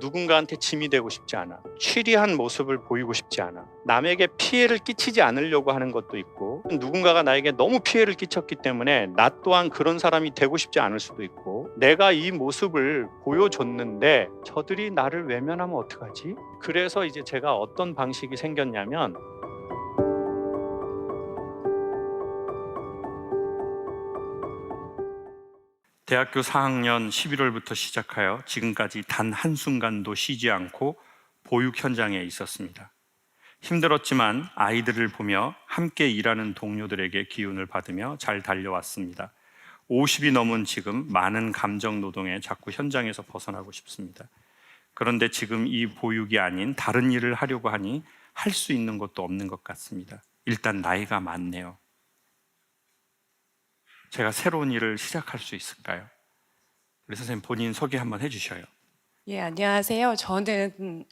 누군가한테 짐이 되고 싶지 않아. 취리한 모습을 보이고 싶지 않아. 남에게 피해를 끼치지 않으려고 하는 것도 있고, 누군가가 나에게 너무 피해를 끼쳤기 때문에 나 또한 그런 사람이 되고 싶지 않을 수도 있고, 내가 이 모습을 보여줬는데 저들이 나를 외면하면 어떡하지? 그래서 이제 제가 어떤 방식이 생겼냐면, 대학교 4학년 11월부터 시작하여 지금까지 단 한순간도 쉬지 않고 보육 현장에 있었습니다. 힘들었지만 아이들을 보며 함께 일하는 동료들에게 기운을 받으며 잘 달려왔습니다. 50이 넘은 지금 많은 감정 노동에 자꾸 현장에서 벗어나고 싶습니다. 그런데 지금 이 보육이 아닌 다른 일을 하려고 하니 할 수 있는 것도 없는 것 같습니다. 일단 나이가 많네요. 제가 새로운 일을 시작할 수 있을까요? 우리 선생님 본인 소개 한번 해주셔요. 예, 안녕하세요. 저는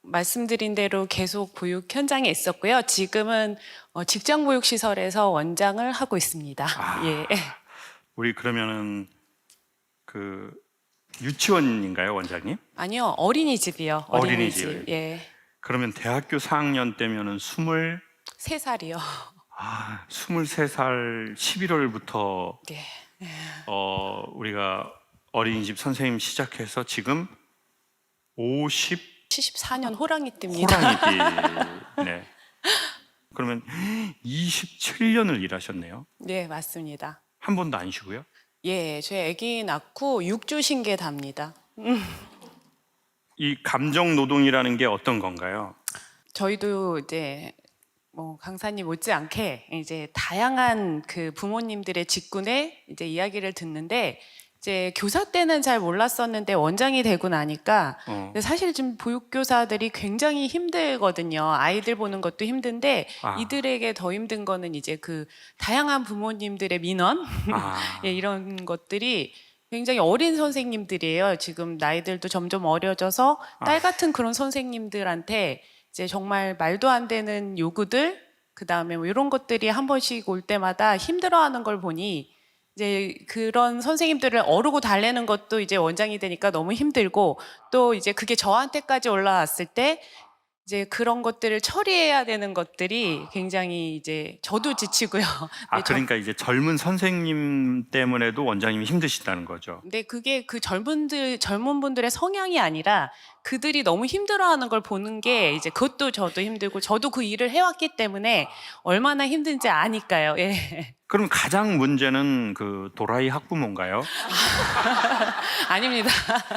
말씀드린 대로 계속 보육 현장에 있었고요. 지금은 직장보육시설에서 원장을 하고 있습니다. 예. 우리 그러면은 그 유치원인가요, 원장님? 아니요, 어린이집이요. 어린이집. 예. 그러면 대학교 4학년 때면은 3살이요. 23살 11월부터 네. 우리가 어린이집 선생님 시작해서 지금 74년 호랑이띠입니다. 호랑이띠. 네. 그러면 27년을 일하셨네요. 네, 맞습니다. 한 번도 안 쉬고요? 예, 제 아기 낳고 6주 쉰 게 답니다. 이 감정 노동이라는 게 어떤 건가요? 저희도 이제 강사님 못지않게 이제 다양한 그 부모님들의 직군의 이제 이야기를 듣는데, 이제 교사 때는 잘 몰랐었는데 원장이 되고 나니까 근데 사실 지금 보육교사들이 굉장히 힘들거든요. 아이들 보는 것도 힘든데 이들에게 더 힘든 거는 이제 그 다양한 부모님들의 민원 예, 이런 것들이 굉장히 어린 선생님들이에요. 지금 나이들도 점점 어려져서 딸 같은 그런 선생님들한테 이제 정말 말도 안 되는 요구들, 그 다음에 뭐 이런 것들이 한 번씩 올 때마다 힘들어하는 걸 보니 이제 그런 선생님들을 어르고 달래는 것도 이제 원장이 되니까 너무 힘들고, 또 이제 그게 저한테까지 올라왔을 때 이제 그런 것들을 처리해야 되는 것들이 굉장히 이제 저도 지치고요. 그러니까 이제 젊은 선생님 때문에도 원장님이 힘드시다는 거죠. 근데 그게 그 젊은 분들의 성향이 아니라 그들이 너무 힘들어하는 걸 보는 게 이제 그것도 저도 힘들고, 저도 그 일을 해왔기 때문에 얼마나 힘든지 아니까요. 예. 그럼 가장 문제는 그 도라이 학부모인가요? 아닙니다.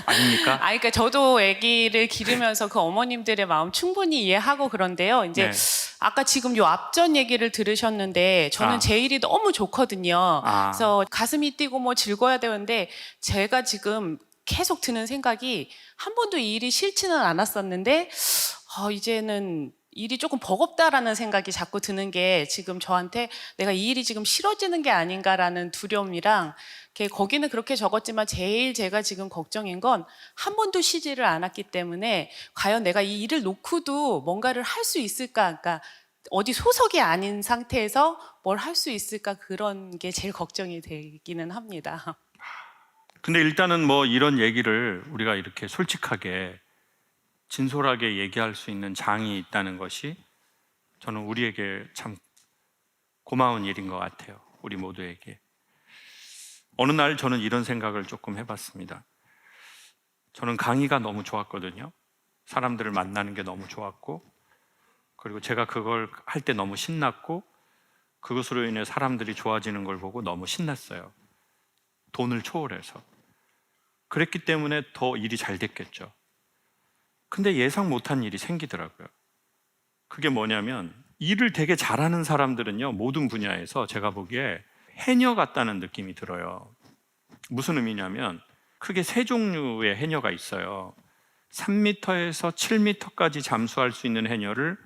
아닙니까? 그러니까 저도 아기를 기르면서 그 어머님들의 마음 충분히 이해하고 그런데요. 이제 아까 지금 요 앞전 얘기를 들으셨는데 저는 제 일이 너무 좋거든요. 그래서 가슴이 뛰고 뭐 즐거워야 되는데, 제가 지금 계속 드는 생각이 한 번도 이 일이 싫지는 않았었는데 이제는 일이 조금 버겁다라는 생각이 자꾸 드는 게, 지금 저한테 내가 이 일이 지금 싫어지는 게 아닌가라는 두려움이랑, 거기는 그렇게 적었지만 제일 제가 지금 걱정인 건 한 번도 쉬지를 않았기 때문에 과연 내가 이 일을 놓고도 뭔가를 할 수 있을까, 그러니까 어디 소속이 아닌 상태에서 뭘 할 수 있을까, 그런 게 제일 걱정이 되기는 합니다. 근데 일단은 뭐 이런 얘기를 우리가 이렇게 솔직하게 진솔하게 얘기할 수 있는 장이 있다는 것이 저는 우리에게 참 고마운 일인 것 같아요. 우리 모두에게. 어느 날 저는 이런 생각을 조금 해봤습니다. 저는 강의가 너무 좋았거든요. 사람들을 만나는 게 너무 좋았고, 그리고 제가 그걸 할 때 너무 신났고, 그것으로 인해 사람들이 좋아지는 걸 보고 너무 신났어요. 돈을 초월해서. 그랬기 때문에 더 일이 잘 됐겠죠. 근데 예상 못한 일이 생기더라고요. 그게 뭐냐면, 일을 되게 잘하는 사람들은요, 모든 분야에서 제가 보기에 해녀 같다는 느낌이 들어요. 무슨 의미냐면, 크게 세 종류의 해녀가 있어요. 3m에서 7m까지 잠수할 수 있는 해녀를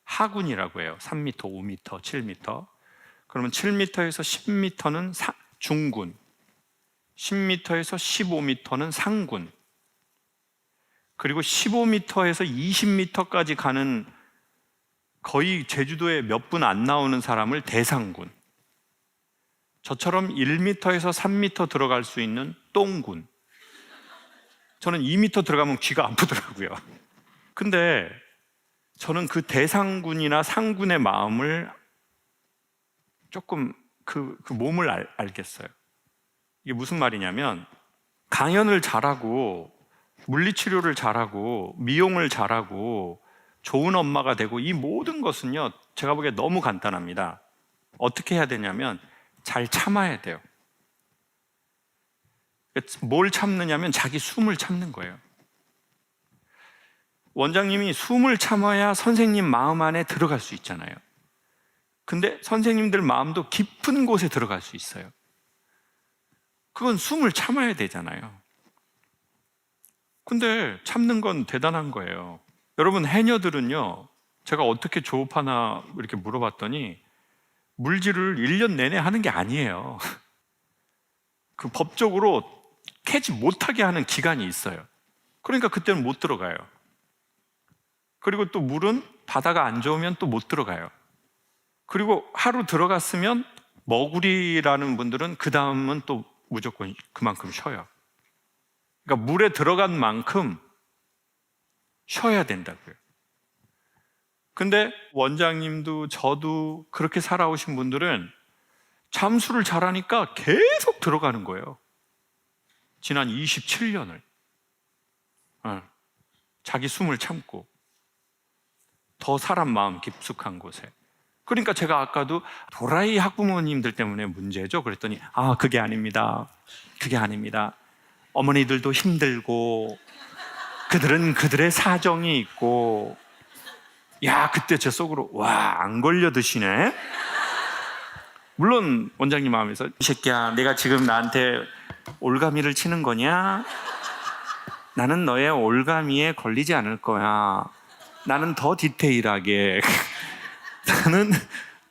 하군이라고 해요. 3m, 5m, 7m. 그러면 7m에서 10m는 중군, 10m에서 15m는 상군, 그리고 15m에서 20m까지 가는 거의 제주도에 몇 분 안 나오는 사람을 대상군, 저처럼 1m에서 3m 들어갈 수 있는 똥군, 저는 2m 들어가면 귀가 아프더라고요. 근데 저는 그 대상군이나 상군의 마음을 조금 그 몸을 알겠어요. 이게 무슨 말이냐면 강연을 잘하고 물리치료를 잘하고 미용을 잘하고 좋은 엄마가 되고 이 모든 것은요, 제가 보기에 너무 간단합니다. 어떻게 해야 되냐면 잘 참아야 돼요. 뭘 참느냐면 자기 숨을 참는 거예요. 원장님이 숨을 참아야 선생님 마음 안에 들어갈 수 있잖아요. 근데 선생님들 마음도 깊은 곳에 들어갈 수 있어요. 그건 숨을 참아야 되잖아요. 근데 참는 건 대단한 거예요. 여러분, 해녀들은요, 제가 어떻게 조업하나 이렇게 물어봤더니 물질을 1년 내내 하는 게 아니에요. 그 법적으로 캐지 못하게 하는 기간이 있어요. 그러니까 그때는 못 들어가요. 그리고 또 물은 바다가 안 좋으면 또 못 들어가요. 그리고 하루 들어갔으면 머구리라는 분들은 그 다음은 또 무조건 그만큼 쉬어요. 그러니까 물에 들어간 만큼 쉬어야 된다고요. 근데 원장님도 저도 그렇게 살아오신 분들은 잠수를 잘하니까 계속 들어가는 거예요. 지난 27년을. 자기 숨을 참고 더 사람 마음 깊숙한 곳에. 그러니까 제가 아까도 도라이 학부모님들 때문에 문제죠 그랬더니 그게 아닙니다. 그게 아닙니다. 어머니들도 힘들고 그들은 그들의 사정이 있고. 야, 그때 제 속으로 안 걸려 드시네. 물론 원장님 마음에서 이 새끼야, 내가 지금 나한테 올가미를 치는 거냐? 나는 너의 올가미에 걸리지 않을 거야. 나는 더 디테일하게 나는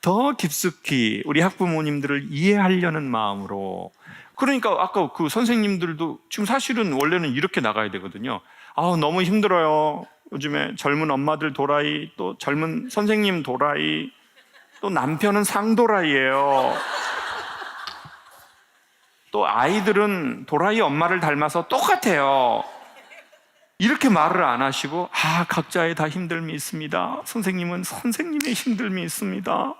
더 깊숙이 우리 학부모님들을 이해하려는 마음으로. 그러니까 아까 그 선생님들도 지금 사실은 원래는 이렇게 나가야 되거든요. 너무 힘들어요. 요즘에 젊은 엄마들 도라이, 또 젊은 선생님 도라이, 또 남편은 상도라이예요. 또 아이들은 도라이 엄마를 닮아서 똑같아요. 이렇게 말을 안 하시고 각자의 다 힘듦이 있습니다. 선생님은 선생님의 힘듦이 있습니다.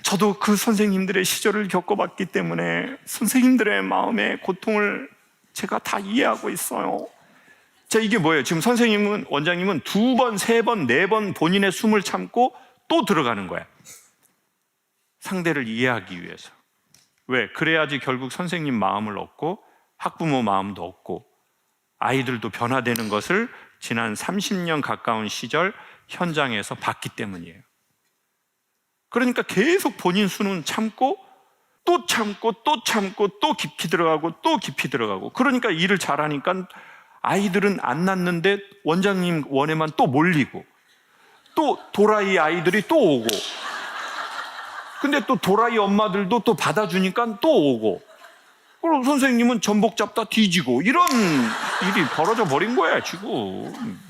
저도 그 선생님들의 시절을 겪어봤기 때문에 선생님들의 마음의 고통을 제가 다 이해하고 있어요. 자, 이게 뭐예요? 지금 선생님은, 원장님은 2번, 3번, 4번 본인의 숨을 참고 또 들어가는 거야. 상대를 이해하기 위해서. 왜? 그래야지 결국 선생님 마음을 얻고 학부모 마음도 얻고 아이들도 변화되는 것을 지난 30년 가까운 시절 현장에서 봤기 때문이에요. 그러니까 계속 본인 수는 참고 또 참고 또 참고 또 깊이 들어가고 또 깊이 들어가고. 그러니까 일을 잘하니까 아이들은 안 낳는데 원장님 원에만 또 몰리고, 또 도라이 아이들이 또 오고, 근데 또 도라이 엄마들도 또 받아주니까 또 오고, 그럼 선생님은 전복 잡다 뒤지고. 이런 일이 벌어져 버린 거야 지금.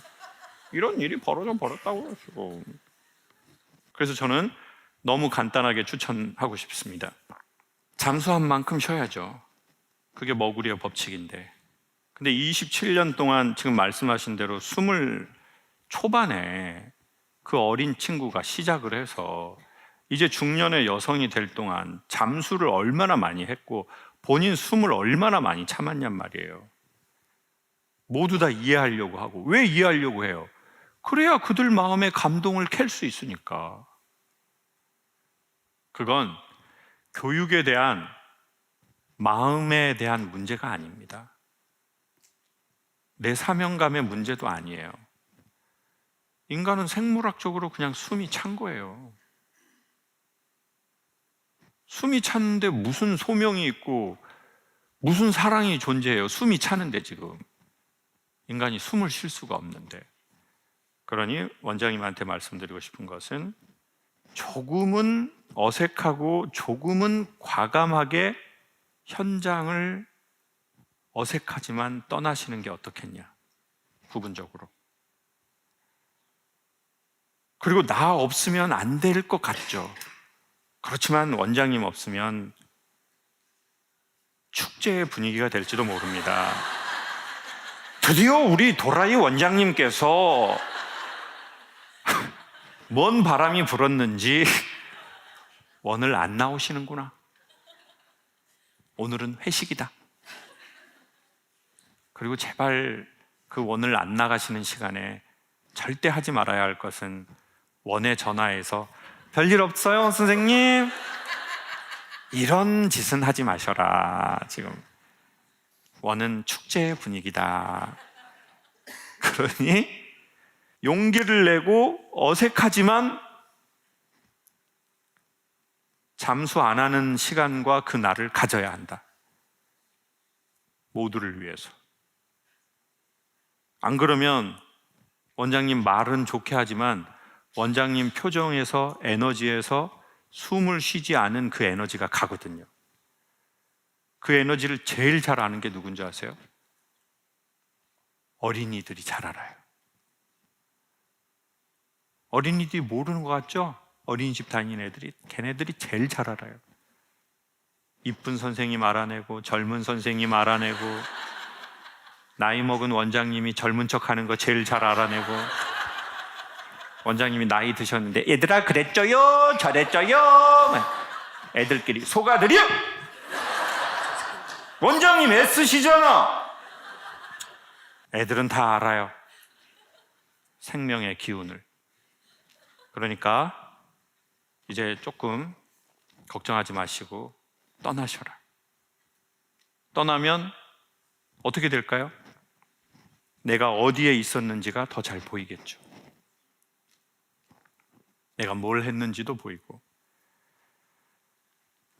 이런 일이 벌어져 버렸다고요 지금. 그래서 저는 너무 간단하게 추천하고 싶습니다. 잠수한 만큼 쉬어야죠. 그게 머구리의 법칙인데. 근데 27년 동안 지금 말씀하신 대로 20 초반에 그 어린 친구가 시작을 해서 이제 중년의 여성이 될 동안 잠수를 얼마나 많이 했고 본인 숨을 얼마나 많이 참았냔 말이에요. 모두 다 이해하려고 하고. 왜 이해하려고 해요? 그래야 그들 마음에 감동을 캘 수 있으니까. 그건 교육에 대한, 마음에 대한 문제가 아닙니다. 내 사명감의 문제도 아니에요. 인간은 생물학적으로 그냥 숨이 찬 거예요. 숨이 찼는데 무슨 소명이 있고 무슨 사랑이 존재해요? 숨이 차는데 지금. 인간이 숨을 쉴 수가 없는데. 그러니 원장님한테 말씀드리고 싶은 것은 조금은 어색하고 조금은 과감하게 현장을 어색하지만 떠나시는 게 어떻겠냐, 부분적으로. 그리고 나 없으면 안 될 것 같죠. 그렇지만 원장님 없으면 축제의 분위기가 될지도 모릅니다. 드디어 우리 도라이 원장님께서 뭔 바람이 불었는지 원을 안 나오시는구나. 오늘은 회식이다. 그리고 제발 그 원을 안 나가시는 시간에 절대 하지 말아야 할 것은 원에 전화해서 별일 없어요, 선생님? 이런 짓은 하지 마셔라. 지금 원은 축제 분위기다. 그러니 용기를 내고 어색하지만 잠수 안 하는 시간과 그 날을 가져야 한다. 모두를 위해서. 안 그러면 원장님 말은 좋게 하지만 원장님 표정에서, 에너지에서 숨을 쉬지 않은 그 에너지가 가거든요. 그 에너지를 제일 잘 아는 게 누군지 아세요? 어린이들이 잘 알아요. 어린이들이 모르는 것 같죠? 어린이집 다니는 애들이, 걔네들이 제일 잘 알아요. 이쁜 선생님 알아내고, 젊은 선생님 알아내고, 나이 먹은 원장님이 젊은 척 하는 거 제일 잘 알아내고, 원장님이 나이 드셨는데 얘들아 그랬죠요 저랬죠요 애들끼리 속아들여. 원장님 애쓰시잖아. 애들은 다 알아요, 생명의 기운을. 그러니까 이제 조금 걱정하지 마시고 떠나셔라. 떠나면 어떻게 될까요? 내가 어디에 있었는지가 더 잘 보이겠죠. 내가 뭘 했는지도 보이고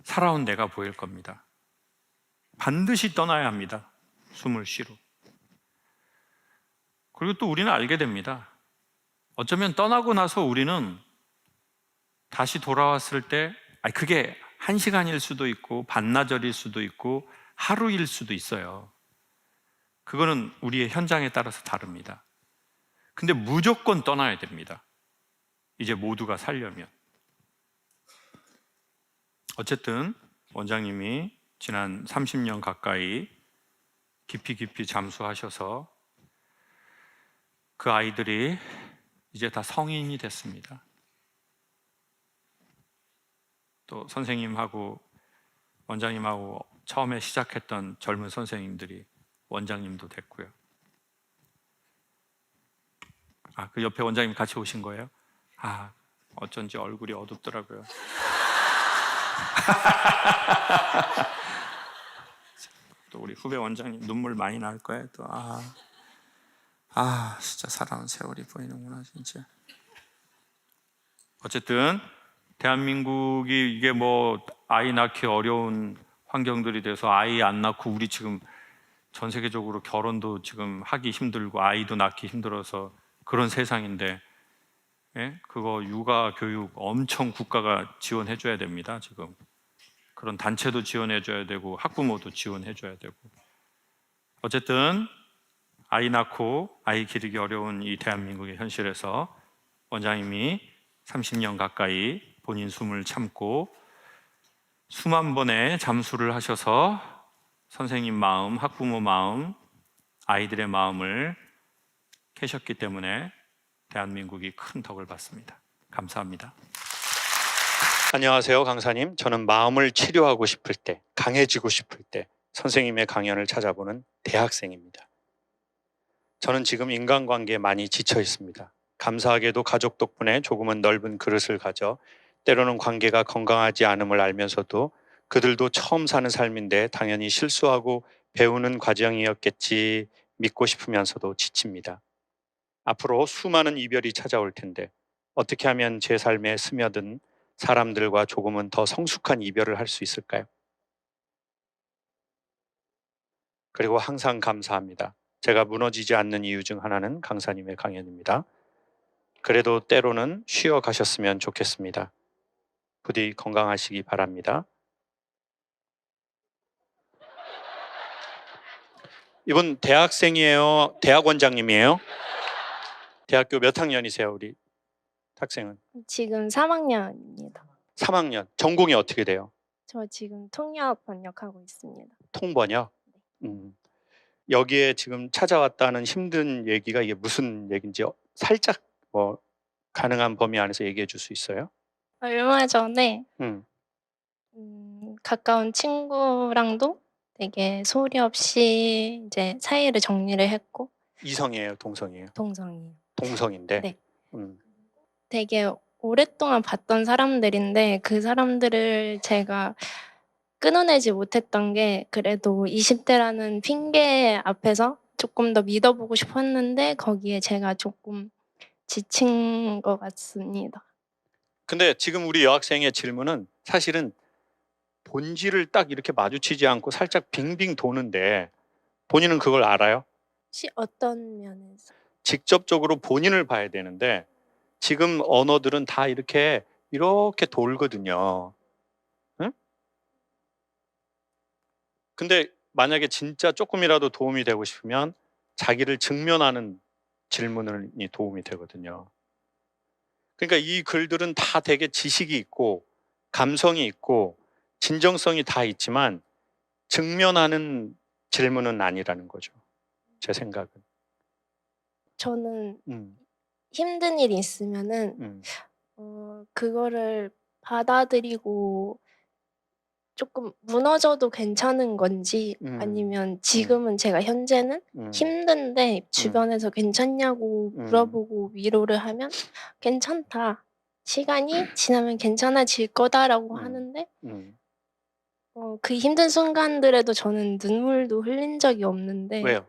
살아온 내가 보일 겁니다. 반드시 떠나야 합니다. 숨을 쉬러. 그리고 또 우리는 알게 됩니다. 어쩌면 떠나고 나서 우리는 다시 돌아왔을 때 그게 1시간일 수도 있고 반나절일 수도 있고 하루일 수도 있어요. 그거는 우리의 현장에 따라서 다릅니다. 근데 무조건 떠나야 됩니다. 이제 모두가 살려면. 어쨌든 원장님이 지난 30년 가까이 깊이 잠수하셔서 그 아이들이 이제 다 성인이 됐습니다. 또 선생님하고 원장님하고 처음에 시작했던 젊은 선생님들이 원장님도 됐고요. 그 옆에 원장님 같이 오신 거예요? 어쩐지 얼굴이 어둡더라고요. 또 우리 후배 원장님 눈물 많이 날 거예요. 또 진짜 살아온 세월이 보이는구나 진짜. 어쨌든 대한민국이 이게 뭐 아이 낳기 어려운 환경들이 돼서 아이 안 낳고 우리 지금 전 세계적으로 결혼도 지금 하기 힘들고 아이도 낳기 힘들어서 그런 세상인데, 그거 육아 교육 엄청 국가가 지원해 줘야 됩니다. 지금 그런 단체도 지원해 줘야 되고 학부모도 지원해 줘야 되고. 어쨌든 아이 낳고 아이 기르기 어려운 이 대한민국의 현실에서 원장님이 30년 가까이 본인 숨을 참고 수만 번의 잠수를 하셔서 선생님 마음, 학부모 마음, 아이들의 마음을 캐셨기 때문에 대한민국이 큰 덕을 받습니다. 감사합니다. 안녕하세요, 강사님. 저는 마음을 치료하고 싶을 때, 강해지고 싶을 때 선생님의 강연을 찾아보는 대학생입니다. 저는 지금 인간관계에 많이 지쳐 있습니다. 감사하게도 가족 덕분에 조금은 넓은 그릇을 가져 때로는 관계가 건강하지 않음을 알면서도 그들도 처음 사는 삶인데 당연히 실수하고 배우는 과정이었겠지 믿고 싶으면서도 지칩니다. 앞으로 수많은 이별이 찾아올 텐데 어떻게 하면 제 삶에 스며든 사람들과 조금은 더 성숙한 이별을 할 수 있을까요? 그리고 항상 감사합니다. 제가 무너지지 않는 이유 중 하나는 강사님의 강연입니다. 그래도 때로는 쉬어 가셨으면 좋겠습니다. 부디 건강하시기 바랍니다. 이분 대학생이에요? 대학원장님이에요? 대학교 몇 학년이세요, 우리 학생은? 지금 3학년입니다. 3학년. 전공이 어떻게 돼요? 저 지금 통역 번역하고 있습니다. 통번역? 여기에 지금 찾아왔다는 힘든 얘기가 이게 무슨 얘기인지 살짝 뭐 가능한 범위 안에서 얘기해 줄 수 있어요? 얼마 전에 음. 가까운 친구랑도 되게 소리 없이 이제 사이를 정리를 했고. 이성이에요, 동성이에요? 동성이요. 동성인데. 네. 음. 되게 오랫동안 봤던 사람들인데 그 사람들을 제가 끊어내지 못했던 게 그래도 20 대라는 핑계 앞에서 조금 더 믿어보고 싶었는데 거기에 제가 조금 지친 것 같습니다. 근데 지금 우리 여학생의 질문은 사실은 본질을 딱 이렇게 마주치지 않고 살짝 빙빙 도는데 본인은 그걸 알아요? 혹시 어떤 면에서? 직접적으로 본인을 봐야 되는데 지금 언어들은 다 이렇게 돌거든요. 응? 근데 만약에 진짜 조금이라도 도움이 되고 싶으면 자기를 직면하는 질문이 도움이 되거든요. 그러니까 이 글들은 다 되게 지식이 있고 감성이 있고 진정성이 다 있지만 직면하는 질문은 아니라는 거죠. 제 생각은. 저는 음, 힘든 일이 있으면은 음, 그거를 받아들이고 조금 무너져도 괜찮은 건지 아니면 지금은 제가 현재는 음, 힘든데 주변에서 괜찮냐고 물어보고 위로를 하면 "괜찮다. 시간이 지나면 괜찮아질 거다."라고 하는데 음. 그 힘든 순간들에도 저는 눈물도 흘린 적이 없는데 왜요?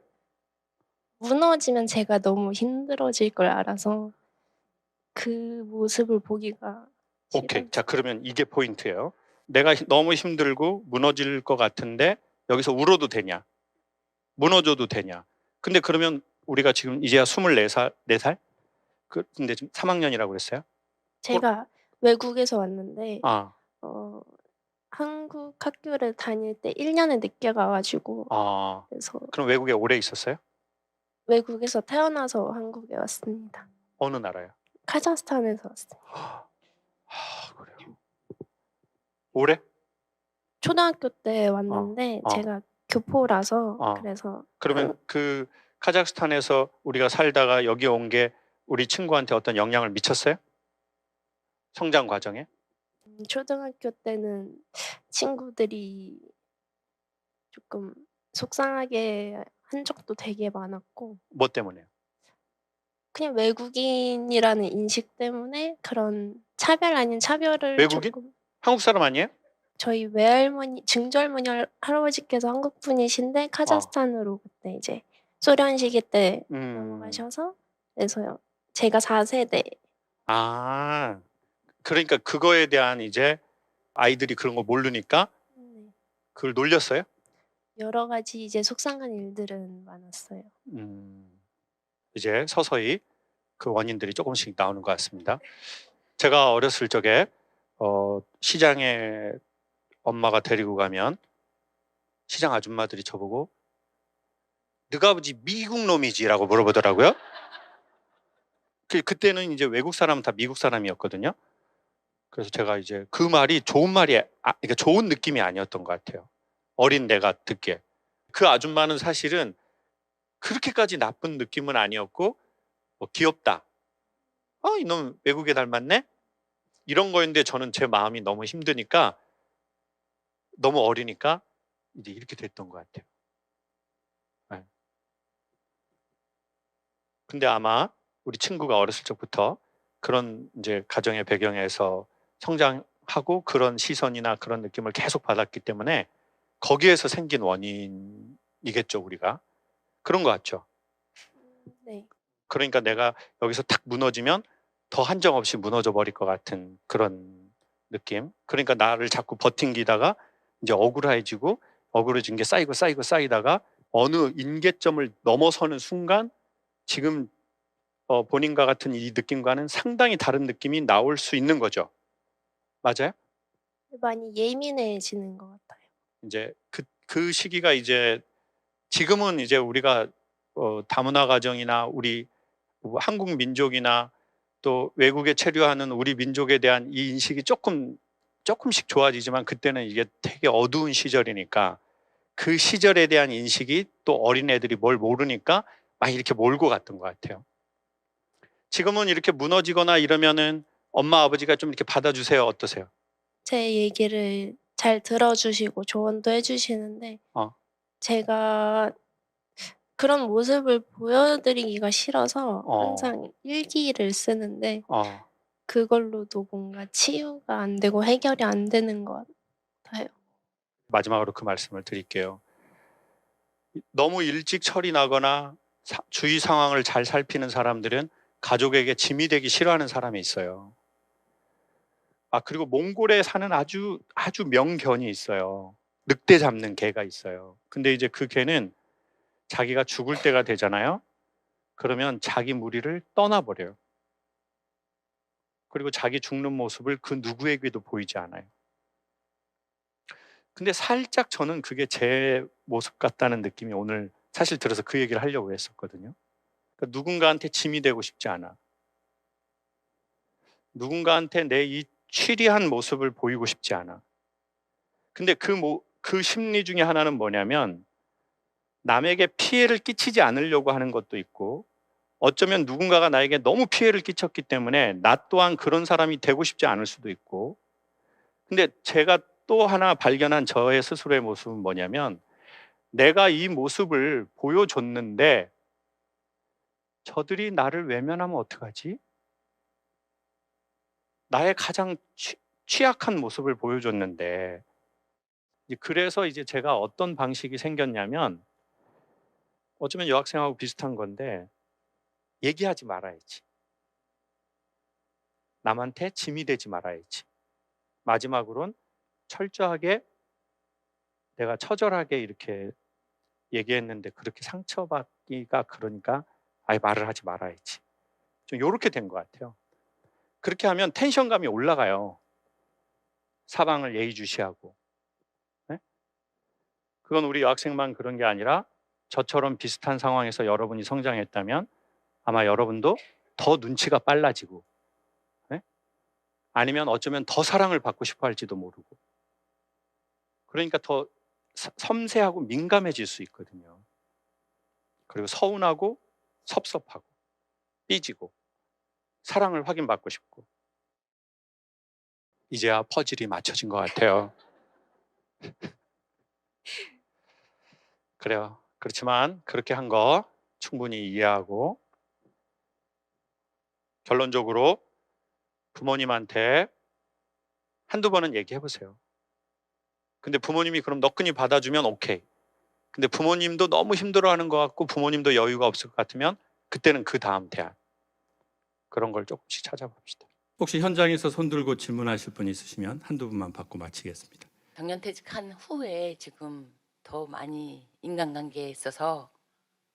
무너지면 제가 너무 힘들어질 걸 알아서 그 모습을 보기가 오케이. 싫어요. 자, 그러면 이게 포인트예요. 내가 너무 힘들고 무너질 것 같은데 여기서 울어도 되냐? 무너져도 되냐? 근데 그러면 우리가 지금 이제야 24살, 4살? 근데 지금 3학년이라고 그랬어요? 제가 외국에서 왔는데 아, 어 한국 학교를 다닐 때 1 년을 늦게 가 가지고 아. 그래서 그럼 외국에 오래 있었어요? 외국에서 태어나서 한국에 왔습니다. 어느 나라요? 카자흐스탄에서 왔어요. 그래요. 오래? 초등학교 때 어, 왔는데 어, 제가 교포라서 어. 그래서 그러면 그 카자흐스탄에서 우리가 살다가 여기 온 게 우리 친구한테 어떤 영향을 미쳤어요? 성장 과정에? 초등학교 때는 친구들이 쪼끔 속상하게 한 적도 되게 많았고 뭐 때문에요? 그냥 외국인이라는 인식 때문에 그런 차별 아닌 차별을 외국인? 쪼끔. 한국 사람 아니에요? 저희 외할머니 증절모니 할아버지께서 한국 분이신데 어. 카자흐스탄으로 그때 이제 소련 시기 때 음. 넘어가셔서 그래서요. 제가 4 세대. 아. 그러니까 그거에 대한 이제 아이들이 그런 거 모르니까 네. 그걸 놀렸어요? 여러 가지 이제 속상한 일들은 많았어요. 음. 이제 서서히 그 원인들이 조금씩 나오는 것 같습니다. 제가 어렸을 적에 시장에 엄마가 데리고 가면 시장 아줌마들이 저보고 "너가 아버지 미국 놈이지?"라고 물어보더라고요. 그때는 이제 외국 사람은 다 미국 사람이었거든요. 그래서 제가 이제 그 말이 좋은 말이 그러니까 좋은 느낌이 아니었던 것 같아요. 어린 내가 듣기에. 그 아줌마는 사실은 그렇게까지 나쁜 느낌은 아니었고 뭐 "귀엽다. 이놈 외국에 닮았네?" 이런 거였는데 저는 제 마음이 너무 힘드니까 너무 어리니까 이제 이렇게 됐던 것 같아요. 예. 근데 아마 우리 친구가 어렸을 적부터 그런 이제 가정의 배경에서 성장하고 그런 시선이나 그런 느낌을 계속 받았기 때문에 거기에서 생긴 원인이겠죠, 우리가. 그런 것 같죠. 네. 그러니까 내가 여기서 탁 무너지면 더 한정없이 무너져 버릴 것 같은 그런 느낌. 그러니까 나를 자꾸 버팅기다가 이제 억울해진 게 쌓이고 쌓이고 쌓이다가 어느 임계점을 넘어서는 순간 지금 본인과 같은 이 느낌과는 상당히 다른 느낌이 나올 수 있는 거죠. 맞아요? 많이 예민해지는 것 같아요. 이제 그 시기가 이제 지금은 이제 우리가 다문화 가정이나 우리 뭐 한국 민족이나 또 외국에 체류하는 우리 민족에 대한 이 인식이 조금씩 좋아지지만 그때는 이게 되게 어두운 시절이니까 그 시절에 대한 인식이 또 어린애들이 뭘 모르니까 막 이렇게 몰고 갔던 것 같아요. 지금은 이렇게 무너지거나 이러면은 엄마 아버지가 좀 이렇게 받아주세요. 어떠세요? 제 얘기를 잘 들어주시고 조언도 해주시는데 어. 제가 그런 모습을 보여드리기가 싫어서 항상 일기를 쓰는데 어. 그걸로도 뭔가 치유가 안 되고 해결이 안 되는 것 같아요. 마지막으로 그 말씀을 드릴게요. 너무 일찍 철이 나거나 주위 상황을 잘 살피는 사람들은 가족에게 짐이 되기 싫어하는 사람이 있어요. 그리고 몽골에 사는 아주 명견이 있어요. 늑대 잡는 개가 있어요. 근데 이제 그 개는 자기가 죽을 때가 되잖아요. 그러면 자기 무리를 떠나버려요. 그리고 자기 죽는 모습을 그 누구에게도 보이지 않아요. 근데 살짝 저는 그게 제 모습 같다는 느낌이 오늘 사실 들어서 그 얘기를 하려고 했었거든요. 그러니까 누군가한테 짐이 되고 싶지 않아. 누군가한테 내 이 취리한 모습을 보이고 싶지 않아. 근데 그 심리 중에 하나는 뭐냐면 남에게 피해를 끼치지 않으려고 하는 것도 있고 어쩌면 누군가가 나에게 너무 피해를 끼쳤기 때문에 나 또한 그런 사람이 되고 싶지 않을 수도 있고 근데 제가 또 하나 발견한 저의 스스로의 모습은 뭐냐면 내가 이 모습을 보여줬는데 저들이 나를 외면하면 어떡하지? 나의 가장 취약한 모습을 보여줬는데 그래서 이제 제가 어떤 방식이 생겼냐면 어쩌면 여학생하고 비슷한 건데 얘기하지 말아야지. 남한테 짐이 되지 말아야지. 마지막으론 철저하게 내가 처절하게 이렇게 얘기했는데 그렇게 상처받기가 그러니까 아예 말을 하지 말아야지. 좀 요렇게 된 것 같아요. 그렇게 하면 텐션감이 올라가요. 사방을 예의주시하고. 네? 그건 우리 여학생만 그런 게 아니라 저처럼 비슷한 상황에서 여러분이 성장했다면 아마 여러분도 더 눈치가 빨라지고 네? 아니면 어쩌면 더 사랑을 받고 싶어 할지도 모르고 그러니까 더 섬세하고 민감해질 수 있거든요. 그리고 서운하고 섭섭하고 삐지고 사랑을 확인받고 싶고 이제야 퍼즐이 맞춰진 것 같아요. 그래요. 그렇지만 그렇게 한 거 충분히 이해하고 결론적으로 부모님한테 한두 번은 얘기해 보세요. 근데 부모님이 그럼 너끈히 받아주면 오케이. 근데 부모님도 너무 힘들어하는 것 같고 부모님도 여유가 없을 것 같으면 그때는 그 다음 대안 그런 걸 조금씩 찾아봅시다. 혹시 현장에서 손 들고 질문하실 분 있으시면 한두 분만 받고 마치겠습니다. 정년퇴직한 후에 지금 더 많이 인간관계에 있어서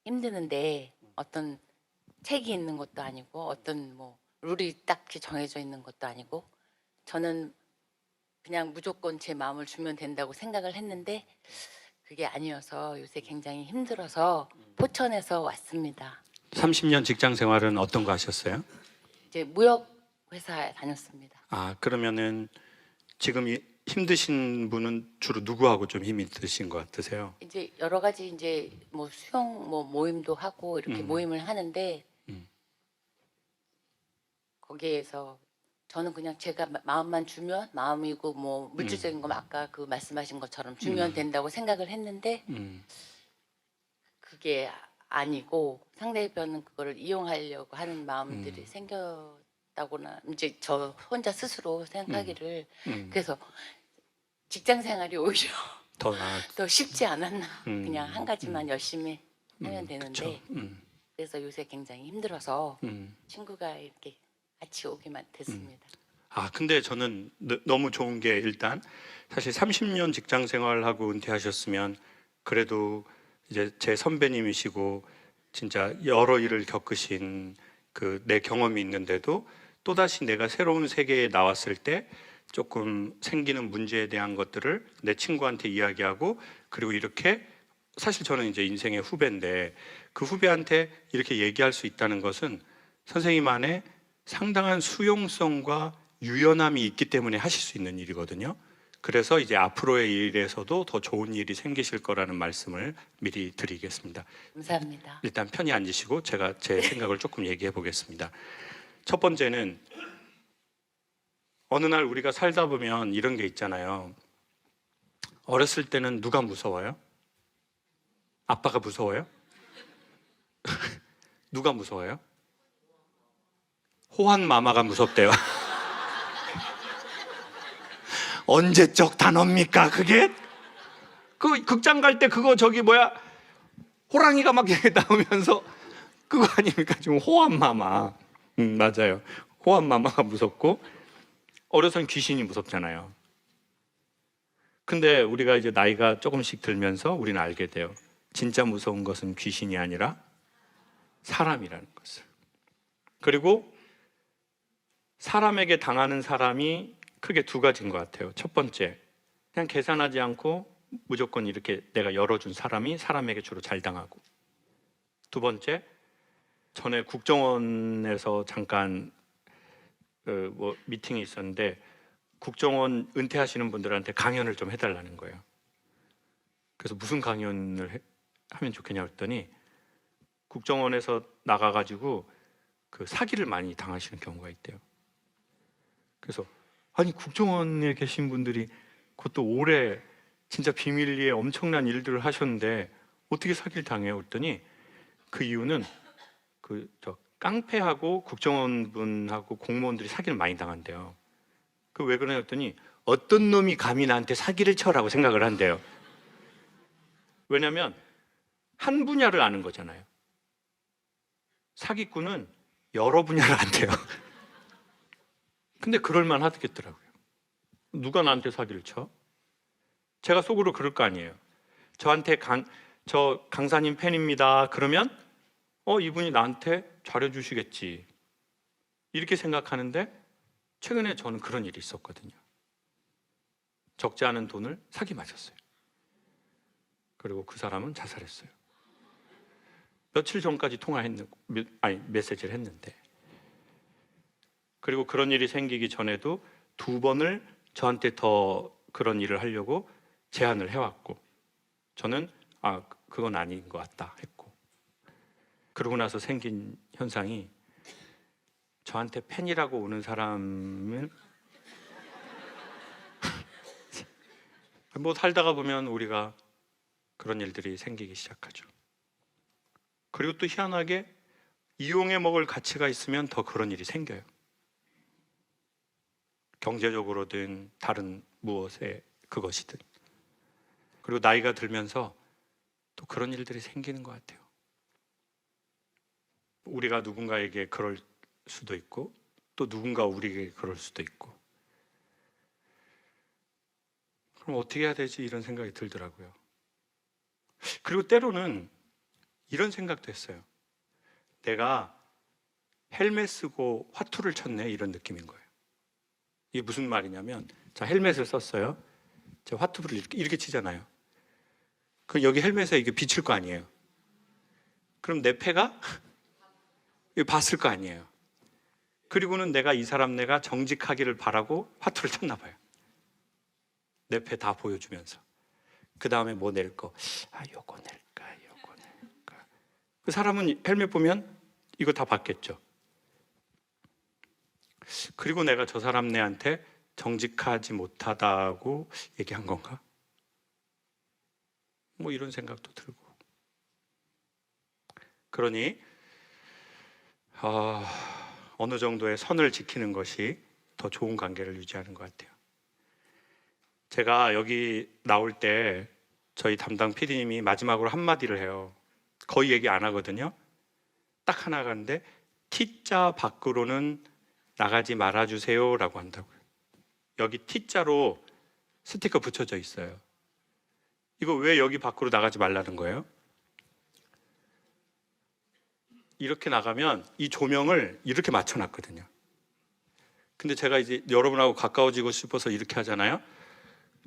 힘드는데 어떤 책이 있는 것도 아니고 어떤 뭐 룰이 딱히 정해져 있는 것도 아니고 저는 그냥 무조건 제 마음을 주면 된다고 생각을 했는데 그게 아니어서 요새 굉장히 힘들어서 포천에서 왔습니다. 30년 직장 생활은 어떤 거 하셨어요? 이제 무역 회사에 다녔습니다. 그러면은 지금 힘드신 분은 주로 누구하고 좀 힘이 드신 것 같으세요? 이제 여러 가지 이제 뭐 수영 뭐 모임도 하고 이렇게 모임을 하는데 거기에서 저는 그냥 제가 마음만 주면 마음이고 뭐 물질적인 거 아까 그 말씀하신 것처럼 주면 된다고 생각을 했는데 그게 아니고 상대편은 그거를 이용하려고 하는 마음들이 생겼다거나 이제 저 혼자 스스로 생각하기를 그래서 직장 생활이 오히려 더 쉽지 않았나 그냥 한 가지만 열심히 하면 되는데 그래서 요새 굉장히 힘들어서 친구가 이렇게 같이 오기만 됐습니다. 근데 저는 너무 좋은 게 일단 사실 30년 직장 생활하고 은퇴하셨으면 그래도 이제 제 선배님이시고 진짜 여러 일을 겪으신 그 내 경험이 있는데도 또다시 내가 새로운 세계에 나왔을 때 조금 생기는 문제에 대한 것들을 내 친구한테 이야기하고 그리고 이렇게 사실 저는 이제 인생의 후배인데 그 후배한테 이렇게 얘기할 수 있다는 것은 선생님 안에 상당한 수용성과 유연함이 있기 때문에 하실 수 있는 일이거든요. 그래서 이제 앞으로의 일에서도 더 좋은 일이 생기실 거라는 말씀을 미리 드리겠습니다. 감사합니다. 일단 편히 앉으시고 제가 제 생각을 조금 얘기해 보겠습니다. 첫 번째는 어느 날 우리가 살다 보면 이런 게 있잖아요. 어렸을 때는 누가 무서워요? 아빠가 무서워요? 누가 무서워요? 호환 마마가 무섭대요. 언제적 단어입니까 그게? 그 극장 갈 때 그거 저기 뭐야 호랑이가 막 이렇게 나오면서 그거 아닙니까? 지금 호환 마마. 맞아요. 호환 마마가 무섭고 어려서는 귀신이 무섭잖아요. 근데 우리가 이제 나이가 조금씩 들면서 우리는 알게 돼요. 진짜 무서운 것은 귀신이 아니라 사람이라는 것을. 그리고 사람에게 당하는 사람이 크게 두 가지인 것 같아요. 첫 번째, 그냥 계산하지 않고 무조건 이렇게 내가 열어준 사람이 사람에게 주로 잘 당하고, 두 번째, 전에 국정원에서 잠깐 뭐 미팅이 있었는데 국정원 은퇴하시는 분들한테 강연을 좀 해달라는 거예요. 그래서 무슨 강연을 하면 좋겠냐 그랬더니 국정원에서 나가가지고 그 사기를 많이 당하시는 경우가 있대요. 그래서 아니 국정원에 계신 분들이 그것도 오래 진짜 비밀리에 엄청난 일들을 하셨는데 어떻게 사기를 당해요? 그랬더니 그 이유는 그 저 깡패하고 국정원 분하고 공무원들이 사기를 많이 당한대요. 그 왜 그러냐 했더니 어떤 놈이 감히 나한테 사기를 쳐라고 생각을 한대요. 왜냐하면 한 분야를 아는 거잖아요. 사기꾼은 여러 분야를 안대요. 근데 그럴만 하겠더라고요. 누가 나한테 사기를 쳐? 제가 속으로 그럴 거 아니에요. 저한테 저 강사님 팬입니다. 그러면 이분이 나한테 잘해주시겠지. 이렇게 생각하는데 최근에 저는 그런 일이 있었거든요. 적지 않은 돈을 사기 맞았어요. 그리고 그 사람은 자살했어요. 며칠 전까지 메시지를 했는데, 그리고 그런 일이 생기기 전에도 2번을 저한테 더 그런 일을 하려고 제안을 해왔고, 저는 그건 아닌 것 같다 했고, 그러고 나서 생긴 현상이 저한테 팬이라고 오는 사람은 뭐 살다가 보면 우리가 그런 일들이 생기기 시작하죠. 그리고 또 희한하게 이용해 먹을 가치가 있으면 더 그런 일이 생겨요. 경제적으로든 다른 무엇에 그것이든. 그리고 나이가 들면서 또 그런 일들이 생기는 것 같아요. 우리가 누군가에게 그럴 수도 있고 또 누군가 우리에게 그럴 수도 있고. 그럼 어떻게 해야 되지? 이런 생각이 들더라고요. 그리고 때로는 이런 생각도 했어요. 내가 헬멧 쓰고 화투를 쳤네, 이런 느낌인 거예요. 이게 무슨 말이냐면, 자, 헬멧을 썼어요. 자, 화투를 이렇게 치잖아요. 그럼 여기 헬멧에 이게 비칠 거 아니에요. 그럼 내 패가 이거 봤을 거 아니에요. 그리고는 내가 내가 정직하기를 바라고 화투를 쳤나 봐요. 내 패 다 보여주면서. 그 다음에 뭐 낼 거? 요거 낼까? 그 사람은 헬멧 보면 이거 다 봤겠죠. 그리고 내가 저 사람네한테 정직하지 못하다고 얘기한 건가? 뭐 이런 생각도 들고. 그러니 어느 정도의 선을 지키는 것이 더 좋은 관계를 유지하는 것 같아요. 제가 여기 나올 때 저희 담당 PD님이 마지막으로 한마디를 해요. 거의 얘기 안 하거든요. 딱 하나 가는데 T자 밖으로는 나가지 말아주세요 라고 한다고요. 여기 T자로 스티커 붙여져 있어요. 이거 왜 여기 밖으로 나가지 말라는 거예요? 이렇게 나가면 이 조명을 이렇게 맞춰놨거든요. 근데 제가 이제 여러분하고 가까워지고 싶어서 이렇게 하잖아요.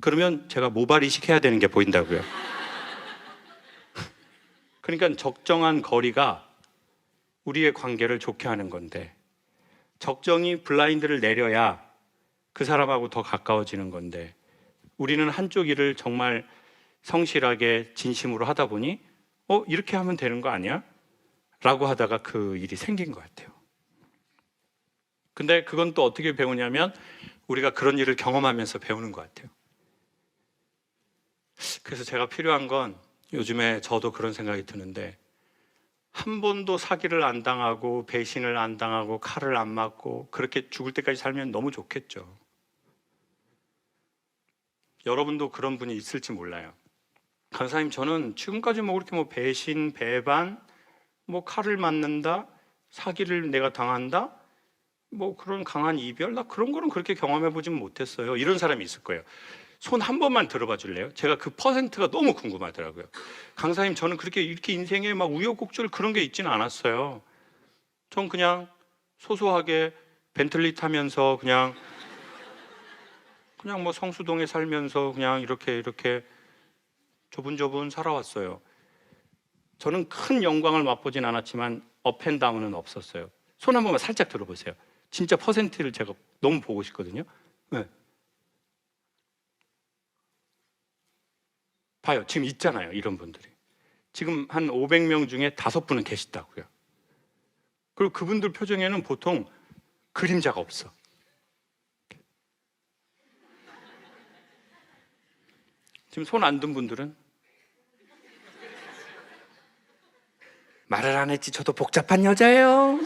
그러면 제가 모발이식 해야 되는 게 보인다고요. 그러니까 적정한 거리가 우리의 관계를 좋게 하는 건데, 적정히 블라인드를 내려야 그 사람하고 더 가까워지는 건데, 우리는 한쪽 일을 정말 성실하게 진심으로 하다 보니 이렇게 하면 되는 거 아니야? 라고 하다가 그 일이 생긴 것 같아요. 근데 그건 또 어떻게 배우냐면 우리가 그런 일을 경험하면서 배우는 것 같아요. 그래서 제가 필요한 건 요즘에 저도 그런 생각이 드는데 한 번도 사기를 안 당하고 배신을 안 당하고 칼을 안 맞고 그렇게 죽을 때까지 살면 너무 좋겠죠. 여러분도 그런 분이 있을지 몰라요. 강사님, 저는 지금까지 그렇게 배신, 배반, 칼을 맞는다, 사기를 내가 당한다, 그런 강한 이별, 나 그런 거는 그렇게 경험해 보진 못했어요. 이런 사람이 있을 거예요. 손 한 번만 들어봐 줄래요? 제가 그 퍼센트가 너무 궁금하더라고요. 강사님, 저는 이렇게 인생에 우여곡절 그런 게 있지는 않았어요. 전 그냥 소소하게 벤틀리 타면서 그냥 성수동에 살면서 그냥 이렇게 조분조분 살아왔어요. 저는 큰 영광을 맛보진 않았지만 업앤다운은 없었어요. 손 한 번만 살짝 들어보세요. 진짜 퍼센트를 제가 너무 보고 싶거든요. 네. 봐요. 지금 있잖아요. 이런 분들이. 지금 한 500명 중에 5분은 계시다고요. 그리고 그분들 표정에는 보통 그림자가 없어. 지금 손 안 든 분들은 말을 안 했지 저도 복잡한 여자예요.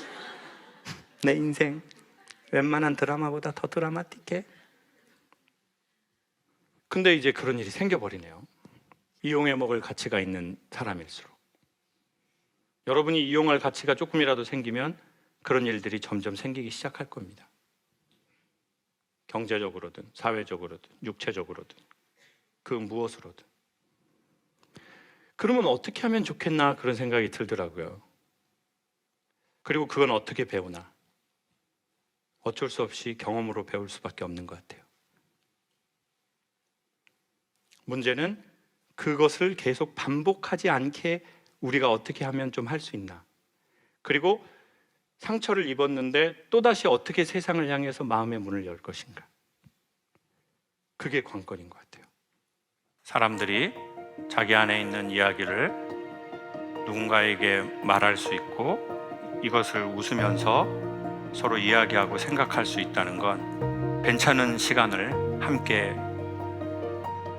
내 인생 웬만한 드라마보다 더 드라마틱해. 근데 이제 그런 일이 생겨버리네요. 이용해 먹을 가치가 있는 사람일수록. 여러분이 이용할 가치가 조금이라도 생기면 그런 일들이 점점 생기기 시작할 겁니다. 경제적으로든 사회적으로든 육체적으로든 그 무엇으로든. 그러면 어떻게 하면 좋겠나 그런 생각이 들더라고요. 그리고 그건 어떻게 배우나? 어쩔 수 없이 경험으로 배울 수밖에 없는 것 같아요. 문제는 그것을 계속 반복하지 않게 우리가 어떻게 하면 좀 할 수 있나? 그리고 상처를 입었는데 또다시 어떻게 세상을 향해서 마음의 문을 열 것인가? 그게 관건인 것 같아요. 사람들이 자기 안에 있는 이야기를 누군가에게 말할 수 있고 이것을 웃으면서 서로 이야기하고 생각할 수 있다는 건 괜찮은 시간을 함께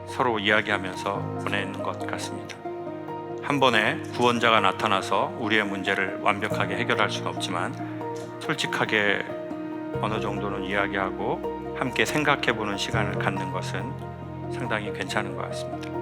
서로 이야기하면서 보내는 것 같습니다. 한 번에 구원자가 나타나서 우리의 문제를 완벽하게 해결할 수는 없지만 솔직하게 어느 정도는 이야기하고 함께 생각해보는 시간을 갖는 것은 상당히 괜찮은 것 같습니다.